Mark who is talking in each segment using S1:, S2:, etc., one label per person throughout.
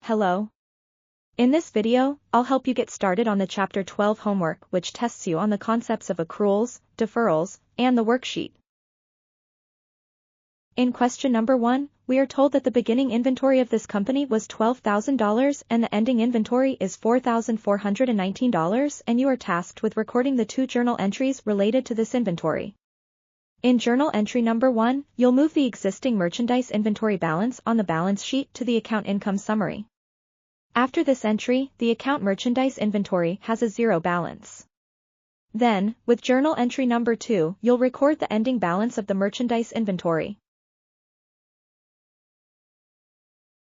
S1: Hello. In this video, I'll help you get started on the Chapter 12 homework, which tests you on the concepts of accruals, deferrals, and the worksheet. In question number 1, we are told that the beginning inventory of this company was $12,000 and the ending inventory is $4,419, and you are tasked with recording the 2 journal entries related to this inventory. In journal entry number 1, you'll move the existing merchandise inventory balance on the balance sheet to the account income summary. After this entry, the account merchandise inventory has a 0 balance. Then, with journal entry number 2, you'll record the ending balance of the merchandise inventory.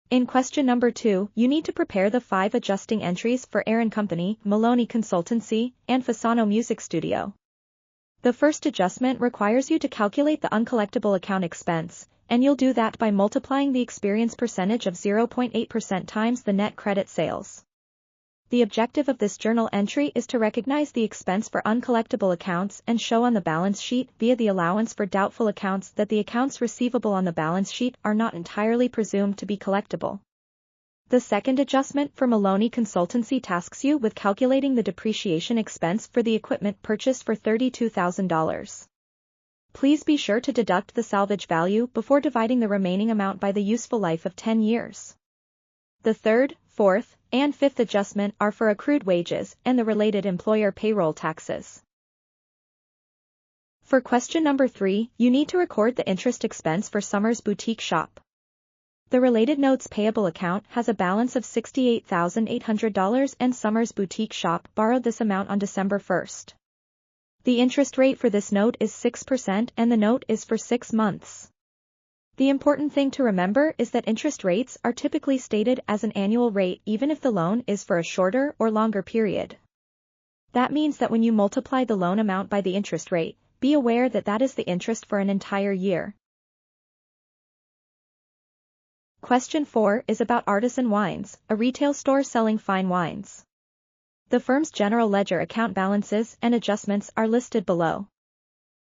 S1: In question number 2, you need to prepare the 5 adjusting entries for Aaron Company, Maloney Consultancy, and Fasano Music Studio. The first adjustment requires you to calculate the uncollectible account expense, and you'll do that by multiplying the experience percentage of 0.8% times the net credit sales. The objective of this journal entry is to recognize the expense for uncollectible accounts and show on the balance sheet via the allowance for doubtful accounts that the accounts receivable on the balance sheet are not entirely presumed to be collectible. The second adjustment for Maloney Consultancy tasks you with calculating the depreciation expense for the equipment purchased for $32,000. Please be sure to deduct the salvage value before dividing the remaining amount by the useful life of 10 years. The third, fourth, and fifth adjustment are for accrued wages and the related employer payroll taxes. For question number 3, you need to record the interest expense for Summers Boutique Shop. The related notes payable account has a balance of $68,800 and Summers Boutique Shop borrowed this amount on December 1st. The interest rate for this note is 6% and the note is for 6 months. The important thing to remember is that interest rates are typically stated as an annual rate even if the loan is for a shorter or longer period. That means that when you multiply the loan amount by the interest rate, be aware that that is the interest for an entire year. Question 4 is about Artisan Wines, a retail store selling fine wines. The firm's general ledger account balances and adjustments are listed below.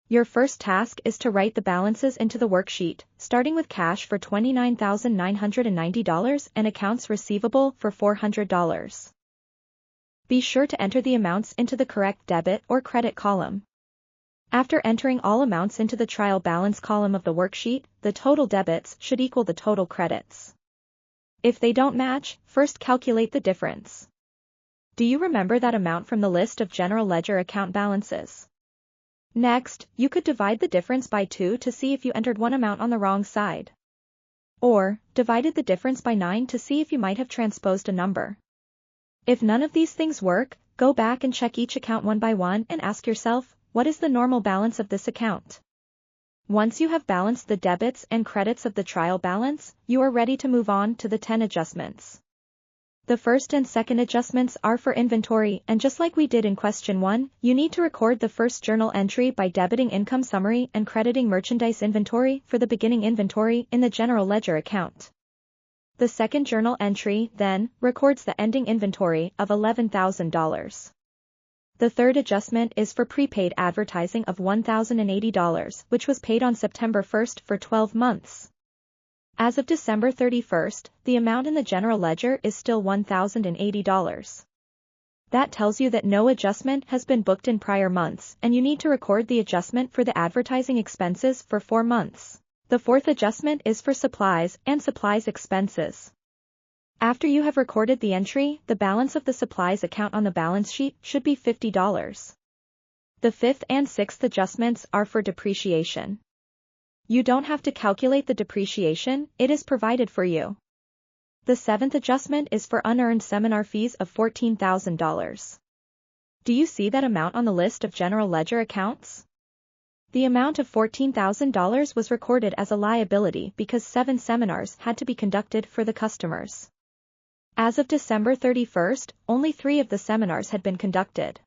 S1: Your first task is to write the balances into the worksheet, starting with cash for $29,990 and accounts receivable for $400. Be sure to enter the amounts into the correct debit or credit column. After entering all amounts into the trial balance column of the worksheet, the total debits should equal the total credits. If they don't match, first calculate the difference. Do you remember that amount from the list of general ledger account balances? Next, you could divide the difference by 2 to see if you entered one amount on the wrong side. Or, divided the difference by 9 to see if you might have transposed a number. If none of these things work, go back and check each account one by one and ask yourself, what is the normal balance of this account? Once you have balanced the debits and credits of the trial balance, you are ready to move on to the 10 adjustments. The first and second adjustments are for inventory, and just like we did in question 1, you need to record the first journal entry by debiting income summary and crediting merchandise inventory for the beginning inventory in the general ledger account. The second journal entry, then, records the ending inventory of $11,000. The third adjustment is for prepaid advertising of $1,080, which was paid on September 1st for 12 months. As of December 31st, the amount in the general ledger is still $1,080. That tells you that no adjustment has been booked in prior months, and you need to record the adjustment for the advertising expenses for 4 months. The fourth adjustment is for supplies and supplies expenses. After you have recorded the entry, the balance of the supplies account on the balance sheet should be $50. The fifth and sixth adjustments are for depreciation. You don't have to calculate the depreciation, it is provided for you. The seventh adjustment is for unearned seminar fees of $14,000. Do you see that amount on the list of general ledger accounts? The amount of $14,000 was recorded as a liability because 7 seminars had to be conducted for the customers. As of December 31st, only 3 of the seminars had been conducted.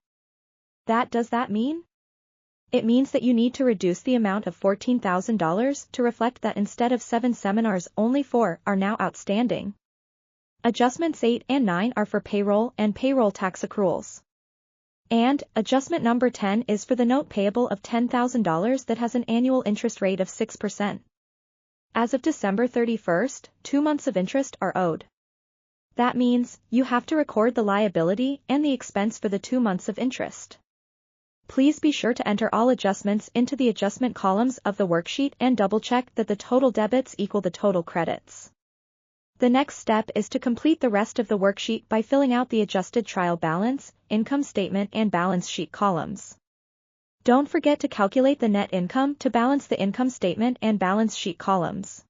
S1: Does that mean? It means that you need to reduce the amount of $14,000 to reflect that instead of 7 seminars, only 4 are now outstanding. Adjustments 8 and 9 are for payroll and payroll tax accruals. And, adjustment number 10 is for the note payable of $10,000 that has an annual interest rate of 6%. As of December 31st, 2 months of interest are owed. That means, you have to record the liability and the expense for the 2 months of interest. Please be sure to enter all adjustments into the adjustment columns of the worksheet and double-check that the total debits equal the total credits. The next step is to complete the rest of the worksheet by filling out the adjusted trial balance, income statement and balance sheet columns. Don't forget to calculate the net income to balance the income statement and balance sheet columns.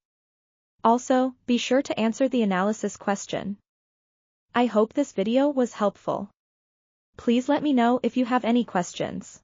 S1: Also, be sure to answer the analysis question. I hope this video was helpful. Please let me know if you have any questions.